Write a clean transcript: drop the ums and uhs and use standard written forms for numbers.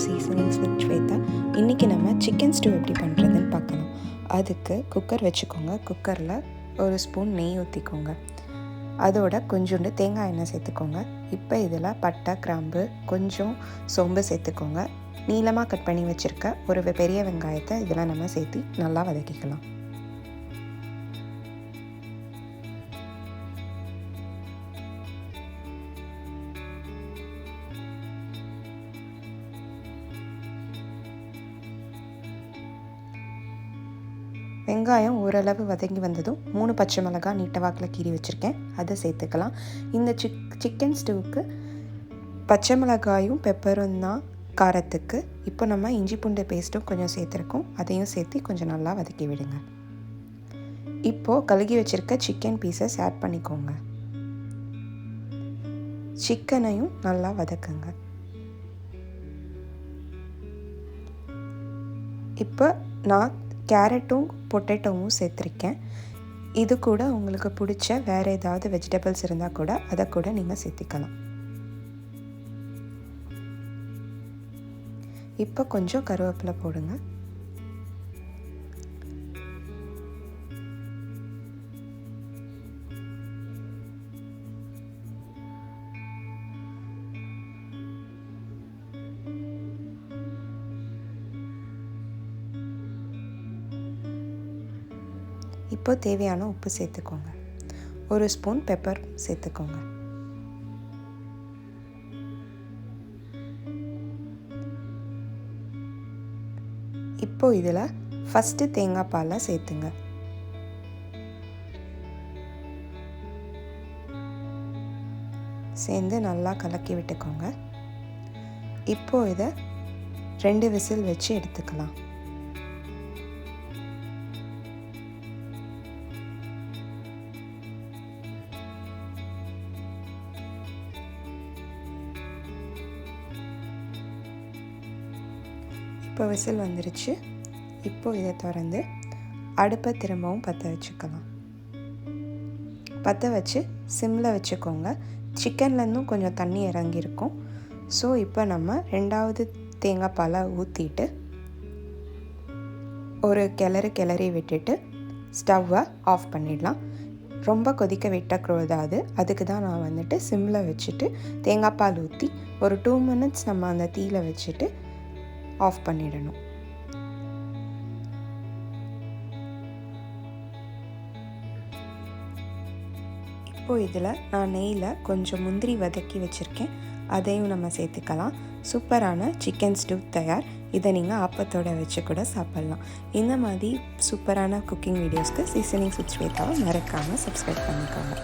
Seasonings with Shweta. இன்றைக்கி நம்ம chicken ஸ்டூ எப்படி பண்ணுறதுன்னு பார்க்கலாம். அதுக்கு குக்கர் வச்சுக்கோங்க. குக்கரில் ஒரு ஸ்பூன் நெய் ஊற்றிக்கோங்க. அதோட கொஞ்சோண்டு தேங்காய் எண்ணெய் சேர்த்துக்கோங்க. இப்போ இதில் பட்டை, கிராம்பு, கொஞ்சம் சோம்பு சேர்த்துக்கோங்க. நீளமாக கட் பண்ணி வச்சுருக்க ஒரு பெரிய வெங்காயத்தை இதில் நம்ம சேர்த்து நல்லா வதக்கிக்கலாம். வெங்காயம் ஓரளவு வதங்கி வந்ததும் 3 பச்சை மிளகாய் நீட்டவாக்கில் கீறி வச்சுருக்கேன், அதை சேர்த்துக்கலாம். இந்த சிக்கன் ஸ்டூவுக்கு பச்சை மிளகாயும் பெப்பரும் தான் காரத்துக்கு. இப்போ நம்ம இஞ்சி பூண்டு பேஸ்ட்டும் கொஞ்சம் சேர்த்துருக்கோம், அதையும் சேர்த்து கொஞ்சம் நல்லா வதக்கி விடுங்க. இப்போது கழுகி வச்சுருக்க சிக்கன் பீசஸ் ஆட் பண்ணிக்கோங்க. சிக்கனையும் நல்லா வதக்குங்க. இப்போ நான் கேரட்டும் பொட்டேட்டோவும் சேர்த்துருக்கேன். இது கூட உங்களுக்கு பிடிச்ச வேறு ஏதாவது வெஜிடபிள்ஸ் இருந்தால் கூட அதை கூட நீங்கள் சேர்த்திக்கலாம். இப்போ கொஞ்சம் கருவேப்பிலை போடுங்க. இப்போ தேவையான உப்பு சேர்த்துக்கோங்க. ஒரு ஸ்பூன் பெப்பர் சேர்த்துக்கோங்க. இப்போ இதில் ஃபஸ்ட்டு தேங்காய் பாலை சேர்த்துங்க. சேர்ந்து நல்லா கலக்கி விட்டுக்கோங்க. இப்போ இதை 2 விசில் வச்சு எடுத்துக்கலாம். இப்போ விசில் வந்துருச்சு. இப்போது இதை திறந்து அடுப்பை திரும்பவும் பற்ற வச்சுக்கலாம். பற்ற வச்சு சிம்மில் வச்சுக்கோங்க. சிக்கன்லேருந்தும் கொஞ்சம் தண்ணி இறங்கியிருக்கும். ஸோ இப்போ நம்ம 2வது தேங்காய் பாலை ஊற்றிட்டு ஒரு கிளறி விட்டுட்டு ஸ்டவ்வை ஆஃப் பண்ணிடலாம். ரொம்ப கொதிக்க விட்டக்கூடாது. அதுக்கு தான் நான் வந்துட்டு சிம்மில் வச்சுட்டு தேங்காய் பால் ஊற்றி ஒரு 2 மினிட்ஸ் நம்ம அந்த தீயில் வச்சுட்டு ஆஃப் பண்ணிடணும். இப்போது இதில் நான் நெய்யில் கொஞ்சம் முந்திரி வதக்கி வச்சுருக்கேன், அதையும் நம்ம சேர்த்துக்கலாம். சூப்பரான சிக்கன் ஸ்டூ தயார். இதை நீங்கள் ஆப்பத்தோடு வச்சு கூட சாப்பிட்லாம். இந்த மாதிரி சூப்பரான குக்கிங் வீடியோஸ்க்கு சீசனிங்ஸ் வித் ஸ்வேதாவை மறக்காமல் சப்ஸ்கிரைப் பண்ணிக்கோங்க.